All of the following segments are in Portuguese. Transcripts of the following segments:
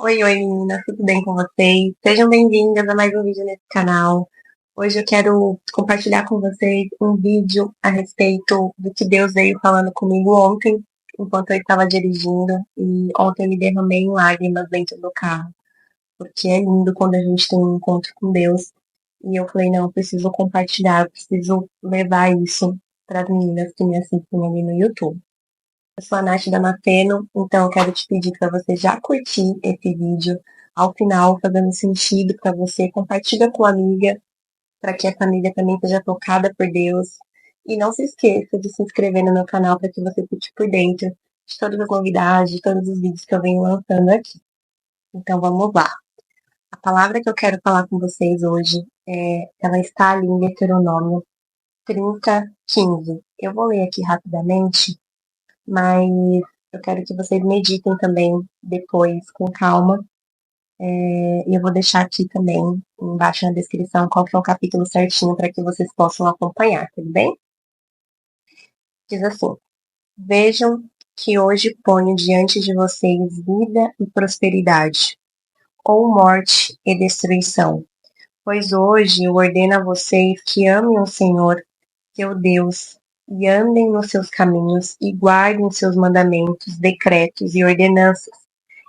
Oi, meninas, tudo bem com vocês? Sejam bem-vindas a mais um vídeo nesse canal. Hoje eu quero compartilhar com vocês um vídeo a respeito do que Deus veio falando comigo ontem, enquanto eu estava dirigindo, e ontem eu me derramei em lágrimas dentro do carro, porque é lindo quando a gente tem um encontro com Deus. E eu falei, não, eu preciso compartilhar, eu preciso levar isso para as meninas que me assistem ali no YouTube. Eu sou a Nath Damasceno, então eu quero te pedir para você já curtir esse vídeo. Ao final, fazendo sentido para você, compartilha com a amiga, para que a família também seja tocada por Deus. E não se esqueça de se inscrever no meu canal para que você fique por dentro de todas as novidades, de todos os vídeos que eu venho lançando aqui. Então vamos lá. A palavra que eu quero falar com vocês hoje, ela está ali em Deuteronômio 30:15. Eu vou ler aqui rapidamente, mas eu quero que vocês meditem também depois, com calma. E eu vou deixar aqui também, embaixo na descrição, qual que é o capítulo certinho para que vocês possam acompanhar, tudo bem? Diz assim: Vejam que hoje ponho diante de vocês vida e prosperidade, ou morte e destruição. Pois hoje eu ordeno a vocês que amem o Senhor, seu Deus, e andem nos seus caminhos e guardem seus mandamentos, decretos e ordenanças.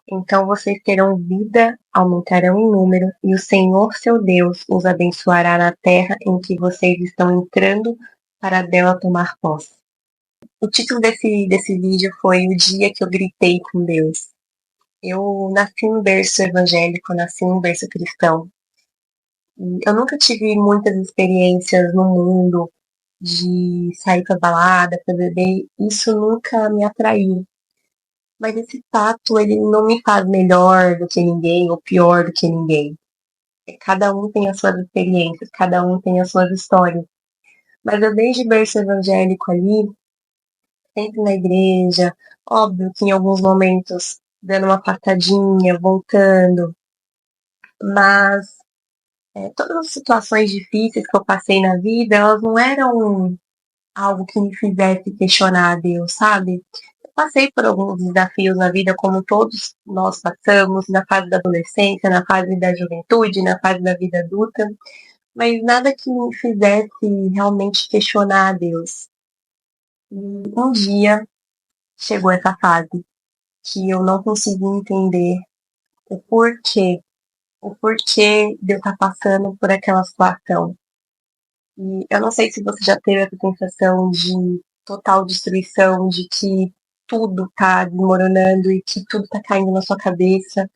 Então vocês terão vida, aumentarão em número, e o Senhor seu Deus os abençoará na terra em que vocês estão entrando para dela tomar posse. O título desse vídeo foi O Dia que eu Gritei com Deus. Eu nasci em berço evangélico, nasci em berço cristão. E eu nunca tive muitas experiências no mundo de sair pra balada, pra beber. Isso nunca me atraiu. Mas esse fato, ele não me faz melhor do que ninguém ou pior do que ninguém. Cada um tem as suas experiências, cada um tem as suas histórias. Mas eu desde berço evangélico ali, sempre na igreja, óbvio que em alguns momentos dando uma patadinha, voltando, mas todas as situações difíceis que eu passei na vida, elas não eram algo que me fizesse questionar a Deus, sabe? Passei por alguns desafios na vida, como todos nós passamos, na fase da adolescência, na fase da juventude, na fase da vida adulta, mas nada que me fizesse realmente questionar a Deus. E um dia chegou essa fase que eu não consegui entender o porquê de eu estar passando por aquela situação. E eu não sei se você já teve essa sensação de total destruição, de que tudo tá desmoronando e que tudo tá caindo na sua cabeça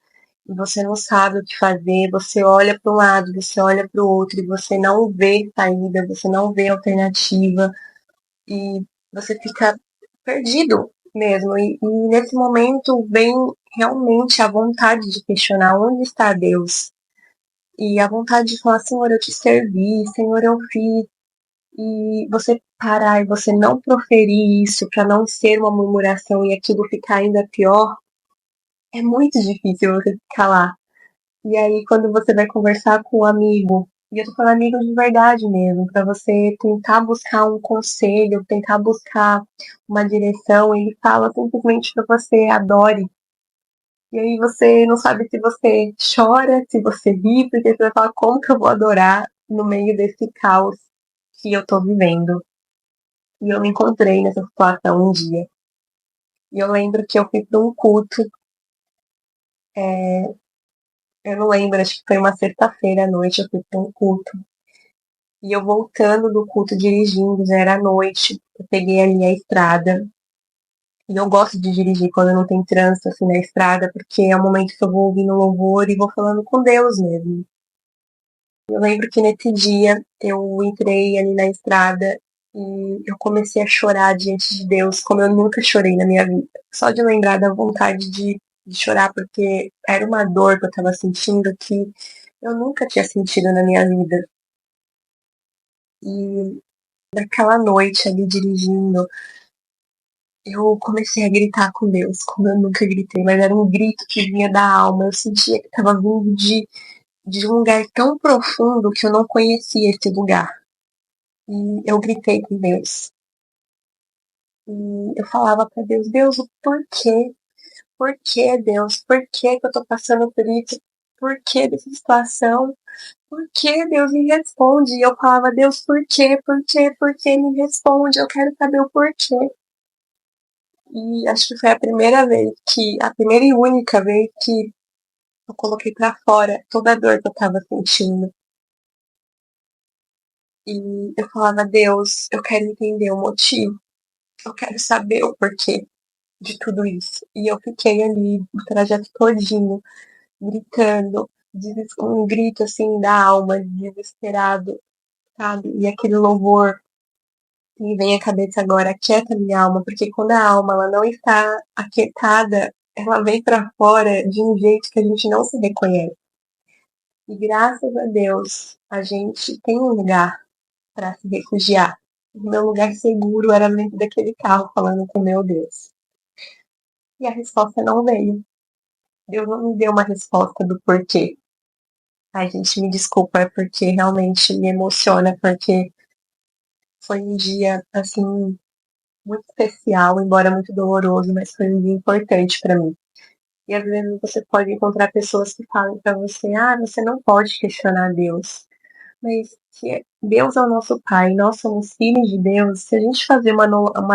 e você não sabe o que fazer, você olha para um lado, você olha para o outro e você não vê saída, você não vê alternativa e você fica perdido mesmo. E nesse momento vem realmente a vontade de questionar onde está Deus e a vontade de falar, Senhor, eu te servi, Senhor, eu fiz. E você parar e você não proferir isso para não ser uma murmuração e aquilo ficar ainda pior, é muito difícil você ficar lá. E aí, quando você vai conversar com um amigo, e eu tô falando amigo de verdade mesmo, para você tentar buscar um conselho, tentar buscar uma direção, ele fala simplesmente para você adore. E aí você não sabe se você chora, se você ri, porque você vai falar como que eu vou adorar no meio desse caos que eu tô vivendo. E eu me encontrei nessa situação um dia. E eu lembro que eu fui para um culto, eu não lembro, acho que foi uma sexta-feira à noite, eu fui para um culto. E eu voltando do culto dirigindo, já era noite, eu peguei ali a estrada. E eu gosto de dirigir quando não tem trânsito assim na estrada, porque é o momento que eu vou ouvindo louvor e vou falando com Deus mesmo. Eu lembro que nesse dia eu entrei ali na estrada e eu comecei a chorar diante de Deus como eu nunca chorei na minha vida. Só de lembrar da vontade de chorar, porque era uma dor que eu tava sentindo que eu nunca tinha sentido na minha vida. E naquela noite ali dirigindo, eu comecei a gritar com Deus, como eu nunca gritei, mas era um grito que vinha da alma. Eu sentia que estava vindo de um lugar tão profundo que eu não conhecia esse lugar. E eu gritei com Deus. E eu falava para Deus, Deus, o porquê? por que, Deus? Por que eu tô passando por isso? Por que dessa situação? Por que Deus me responde? E eu falava, Deus, por quê? Por quê? Por que me responde? Eu quero saber o porquê. E acho que foi a primeira e única vez que eu coloquei pra fora toda a dor que eu tava sentindo. E eu falava, Deus, eu quero entender o motivo. Eu quero saber o porquê de tudo isso. E eu fiquei ali o trajeto todinho, gritando, um grito assim da alma, desesperado, sabe? E aquele louvor que me vem à cabeça agora, aquieta minha alma, porque quando a alma ela não está aquietada, ela vem para fora de um jeito que a gente não se reconhece. E graças a Deus, a gente tem um lugar para se refugiar. O meu lugar seguro era dentro daquele carro falando com meu Deus. E a resposta não veio. Deus não me deu uma resposta do porquê. Ai, gente, me desculpa, é porque realmente me emociona, porque foi um dia, assim, muito especial, embora muito doloroso, mas foi um dia importante para mim. E às vezes você pode encontrar pessoas que falam para você, ah, você não pode questionar Deus. Mas se Deus é o nosso Pai, nós somos filhos de Deus, se a gente fazer uma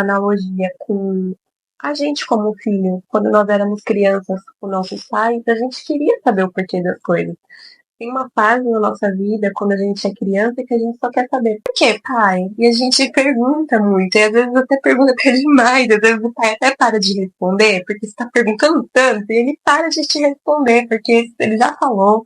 analogia com a gente como filho, quando nós éramos crianças com nossos pais, a gente queria saber o porquê das coisas. Tem uma fase na nossa vida, quando a gente é criança, que a gente só quer saber por quê, pai? E a gente pergunta muito, e às vezes até pergunta até demais, às vezes o pai até para de responder, porque você está perguntando tanto, e ele para de te responder, porque ele já falou.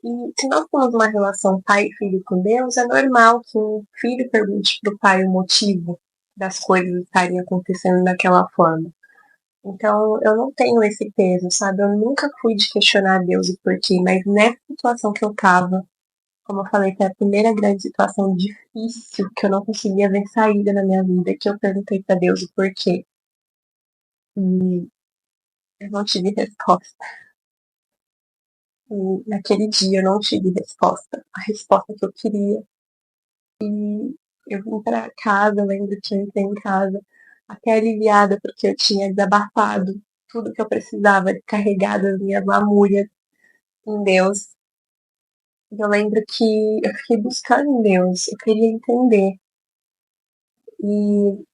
E se nós temos uma relação pai e filho com Deus, é normal que um filho pergunte para o pai o motivo das coisas estarem acontecendo daquela forma. Então, eu não tenho esse peso, sabe? Eu nunca fui de questionar Deus e porquê, mas nessa situação que eu tava, como eu falei, foi a primeira grande situação difícil que eu não conseguia ver saída na minha vida, que eu perguntei para Deus o porquê. E eu não tive resposta. E naquele dia eu não tive resposta. A resposta que eu queria. E eu vim para casa, eu lembro que eu entrei em casa até aliviada, porque eu tinha desabafado tudo que eu precisava, descarregado as minhas lamúrias em Deus. E eu lembro que eu fiquei buscando em Deus, eu queria entender. E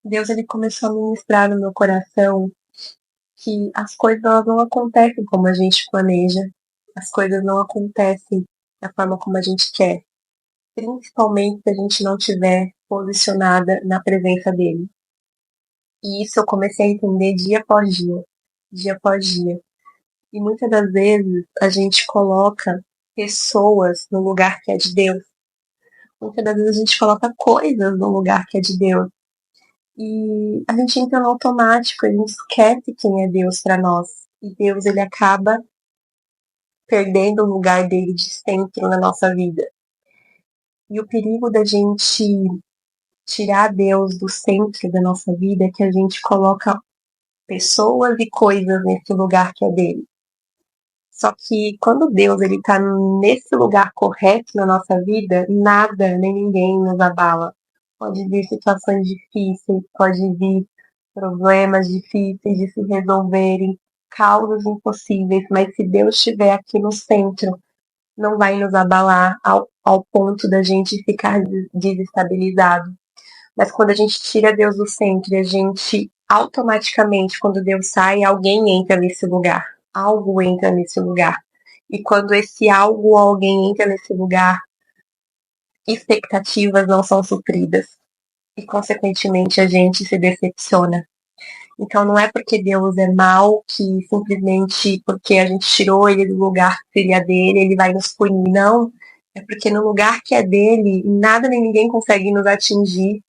Deus ele começou a ministrar no meu coração que as coisas elas não acontecem como a gente planeja, as coisas não acontecem da forma como a gente quer, principalmente se a gente não estiver posicionada na presença dele. E isso eu comecei a entender dia após dia. E muitas das vezes a gente coloca pessoas no lugar que é de Deus. Muitas das vezes a gente coloca coisas no lugar que é de Deus. E a gente entra no automático, a gente esquece quem é Deus para nós. E Deus ele acaba perdendo o lugar dele de centro na nossa vida. E o perigo da gente tirar Deus do centro da nossa vida é que a gente coloca pessoas e coisas nesse lugar que é dele. Só que quando Deus ele tá nesse lugar correto na nossa vida, nada nem ninguém nos abala. Pode vir situações difíceis, pode vir problemas difíceis de se resolverem, causas impossíveis, mas se Deus estiver aqui no centro, não vai nos abalar ao ponto da gente ficar desestabilizado. Mas quando a gente tira Deus do centro e a gente automaticamente, quando Deus sai, alguém entra nesse lugar. Algo entra nesse lugar. E quando esse algo ou alguém entra nesse lugar, expectativas não são supridas. E, consequentemente, a gente se decepciona. Então, não é porque Deus é mal que simplesmente porque a gente tirou ele do lugar que seria dele, ele vai nos punir. Não. É porque no lugar que é dele, nada nem ninguém consegue nos atingir.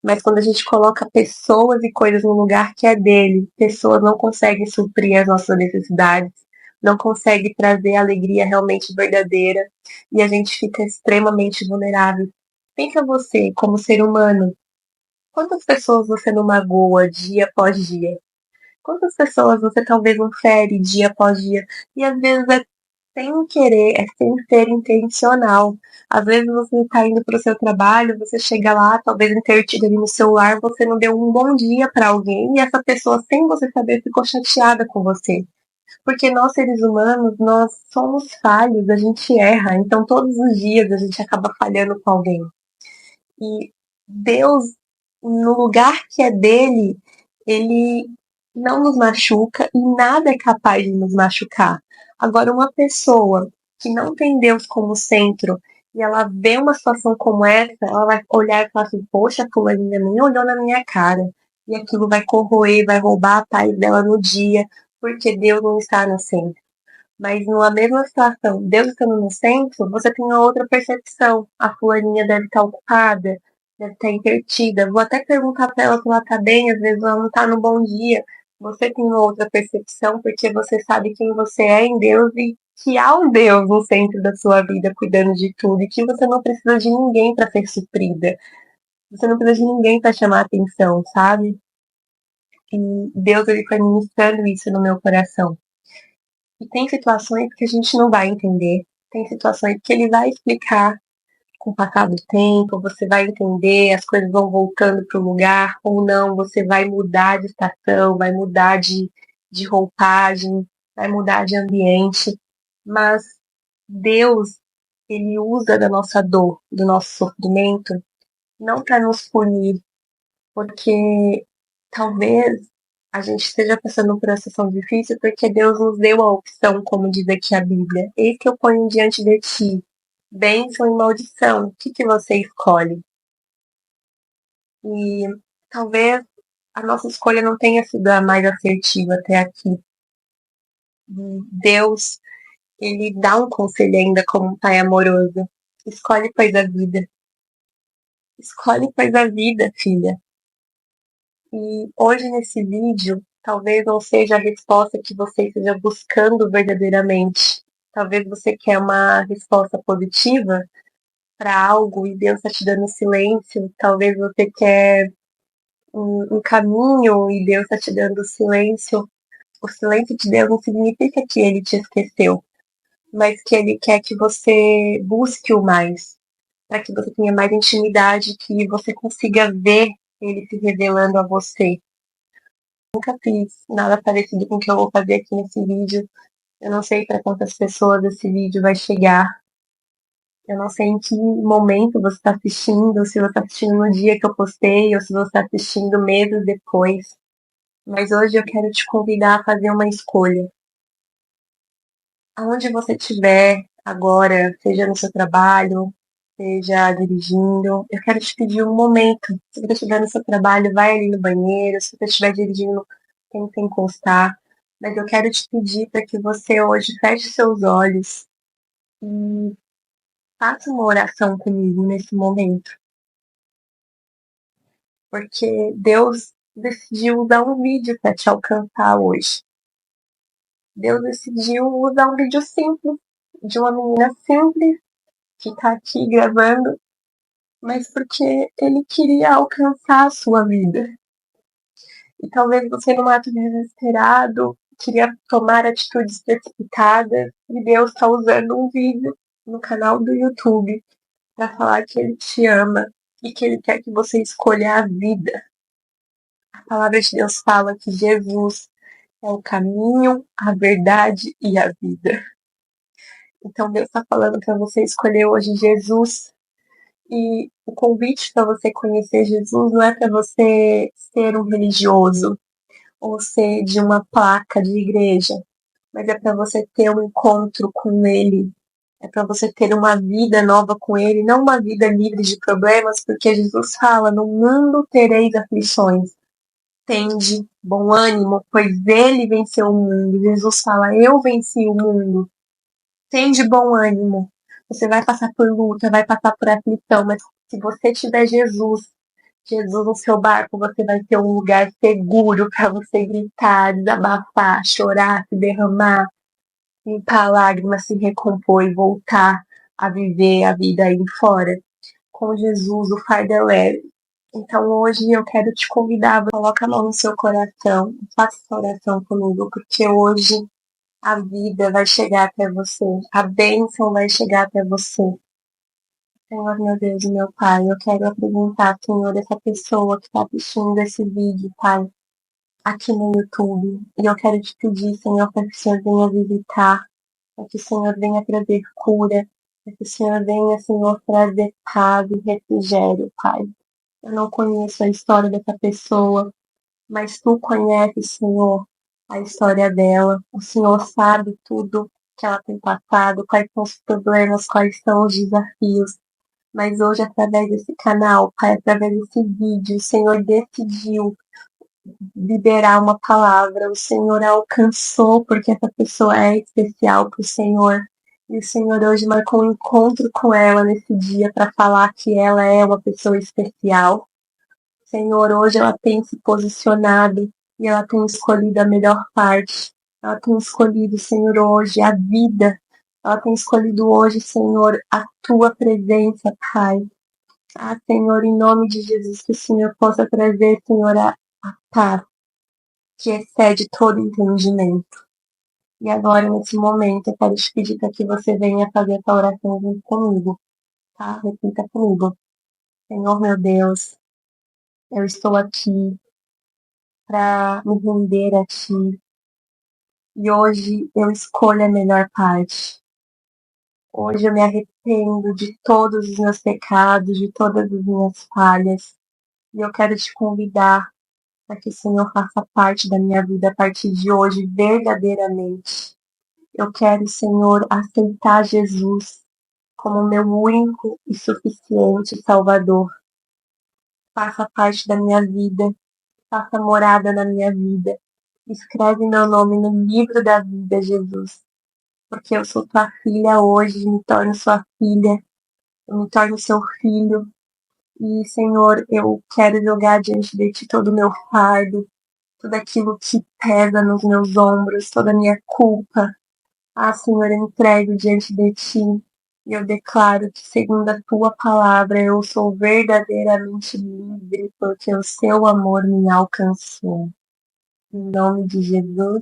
Mas quando a gente coloca pessoas e coisas no lugar que é dele, pessoas não conseguem suprir as nossas necessidades, não conseguem trazer a alegria realmente verdadeira e a gente fica extremamente vulnerável. Pensa você, como ser humano, quantas pessoas você não magoa dia após dia? Quantas pessoas você talvez não fere dia após dia? E às vezes é sem querer, é sem ser intencional. Às vezes você está indo para o seu trabalho, você chega lá, talvez intertido ali no celular, você não deu um bom dia para alguém e essa pessoa, sem você saber, ficou chateada com você. Porque nós, seres humanos, nós somos falhos, a gente erra. Então, todos os dias a gente acaba falhando com alguém. E Deus, no lugar que é dele, ele não nos machuca e nada é capaz de nos machucar. Agora, uma pessoa que não tem Deus como centro e ela vê uma situação como essa, ela vai olhar e falar assim: poxa, a fulaninha nem olhou na minha cara. E aquilo vai corroer, vai roubar a paz dela no dia, porque Deus não está no centro. Mas numa mesma situação, Deus estando no centro, você tem uma outra percepção. A fulaninha deve estar ocupada, deve estar entretida. Vou até perguntar para ela se ela está bem, às vezes ela não está no bom dia. Você tem uma outra percepção porque você sabe quem você é em Deus e que há um Deus no centro da sua vida cuidando de tudo e que você não precisa de ninguém para ser suprida. Você não precisa de ninguém para chamar atenção, sabe? E Deus ele foi ministrando isso no meu coração. E tem situações que a gente não vai entender. Tem situações que ele vai explicar com o passar do tempo, você vai entender, as coisas vão voltando para o lugar, ou não, você vai mudar de estação, vai mudar de roupagem, vai mudar de ambiente. Mas Deus, ele usa da nossa dor, do nosso sofrimento, não para nos punir, porque talvez a gente esteja passando por uma situação difícil porque Deus nos deu a opção, como diz aqui a Bíblia. Eis que eu ponho diante de ti, bênção e maldição. O que, que você escolhe? E talvez a nossa escolha não tenha sido a mais assertiva até aqui. Deus, ele dá um conselho ainda como um pai amoroso. Escolhe, pois, a vida. Escolhe, pois, a vida, filha. E hoje nesse vídeo, talvez não seja a resposta que você esteja buscando verdadeiramente. Talvez você quer uma resposta positiva para algo e Deus está te dando silêncio. Talvez você quer um caminho e Deus está te dando silêncio. O silêncio de Deus não significa que ele te esqueceu, mas que ele quer que você busque o mais, para que você tenha mais intimidade, que você consiga ver ele se revelando a você. Nunca fiz nada parecido com o que eu vou fazer aqui nesse vídeo. Eu não sei para quantas pessoas esse vídeo vai chegar. Eu não sei em que momento você está assistindo, se você está assistindo no dia que eu postei ou se você está assistindo meses depois. Mas hoje eu quero te convidar a fazer uma escolha. Aonde você estiver agora, seja no seu trabalho, seja dirigindo, eu quero te pedir um momento. Se você estiver no seu trabalho, vai ali no banheiro. Se você estiver dirigindo, tenta encostar. Mas eu quero te pedir para que você hoje feche seus olhos e faça uma oração comigo nesse momento. Porque Deus decidiu usar um vídeo para te alcançar hoje. Deus decidiu usar um vídeo simples, de uma menina simples, que está aqui gravando, mas porque Ele queria alcançar a sua vida. E talvez você, num ato desesperado, queria tomar atitudes precipitadas, e Deus está usando um vídeo no canal do YouTube para falar que Ele te ama e que Ele quer que você escolha a vida. A palavra de Deus fala que Jesus é o caminho, a verdade e a vida. Então Deus está falando para você escolher hoje Jesus. E o convite para você conhecer Jesus não é para você ser um religioso ou ser de uma placa de igreja, mas é para você ter um encontro com Ele. É para você ter uma vida nova com Ele, não uma vida livre de problemas, porque Jesus fala: no mundo tereis aflições. Tende bom ânimo, pois Ele venceu o mundo. Jesus fala: eu venci o mundo. Tende bom ânimo. Você vai passar por luta, vai passar por aflição, mas se você tiver Jesus, Jesus no seu barco, você vai ter um lugar seguro para você gritar, desabafar, chorar, se derramar, limpar lágrimas, se recompor e voltar a viver a vida aí fora. Com Jesus, o fardo é leve. Então hoje eu quero te convidar, coloca a mão no seu coração, faça essa oração comigo, porque hoje A vida vai chegar até você. A bênção vai chegar até você. Senhor, meu Deus e meu Pai, eu quero apresentar, Senhor, essa pessoa que está assistindo esse vídeo, Pai, aqui no YouTube. E eu quero te pedir, Senhor, para que o Senhor venha visitar, para que o Senhor venha trazer cura, para que o Senhor venha, Senhor, trazer paz e refrigério, Pai. Eu não conheço a história dessa pessoa, mas tu conheces, Senhor, a história dela. O Senhor sabe tudo que ela tem passado, quais são os problemas, quais são os desafios. Mas hoje, através desse canal, Pai, através desse vídeo, o Senhor decidiu liberar uma palavra. O Senhor a alcançou, porque essa pessoa é especial para o Senhor. E o Senhor hoje marcou um encontro com ela nesse dia para falar que ela é uma pessoa especial. Senhor, hoje ela tem se posicionado e ela tem escolhido a melhor parte. Ela tem escolhido, Senhor, hoje a vida. Ela tem escolhido hoje, Senhor, a tua presença, Pai. Ah, Senhor, em nome de Jesus, que o Senhor possa trazer, Senhor, a paz que excede todo entendimento. E agora, nesse momento, eu quero te pedir para que você venha fazer essa oração junto comigo, tá? Repita comigo. Senhor, meu Deus, eu estou aqui para me render a Ti. E hoje eu escolho a melhor parte. Hoje eu me arrependo de todos os meus pecados, de todas as minhas falhas. E eu quero te convidar para que o Senhor faça parte da minha vida a partir de hoje, verdadeiramente. Eu quero, Senhor, aceitar Jesus como meu único e suficiente Salvador. Faça parte da minha vida, faça morada na minha vida. Escreve meu nome no livro da vida, Jesus. Porque eu sou tua filha hoje, me torno sua filha, eu me torno seu filho. E, Senhor, eu quero jogar diante de ti todo o meu fardo, tudo aquilo que pesa nos meus ombros, toda a minha culpa. Ah, Senhor, eu entrego diante de ti e eu declaro que, segundo a tua palavra, eu sou verdadeiramente livre, porque o seu amor me alcançou. Em nome de Jesus.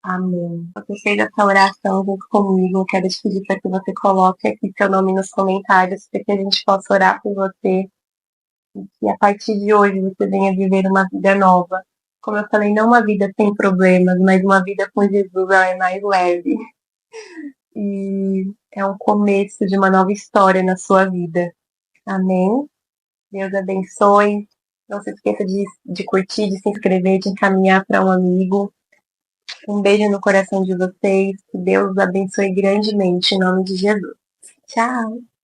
Amém. Você fez essa oração junto comigo. Eu quero te pedir para que você coloque aqui seu nome nos comentários, para que a gente possa orar por você. E que a partir de hoje você venha viver uma vida nova. Como eu falei, não uma vida sem problemas, mas uma vida com Jesus, ela é mais leve. E é um começo de uma nova história na sua vida. Amém? Deus abençoe. Não se esqueça de curtir, de se inscrever, de encaminhar para um amigo. Um beijo no coração de vocês. Que Deus os abençoe grandemente, em nome de Jesus. Tchau!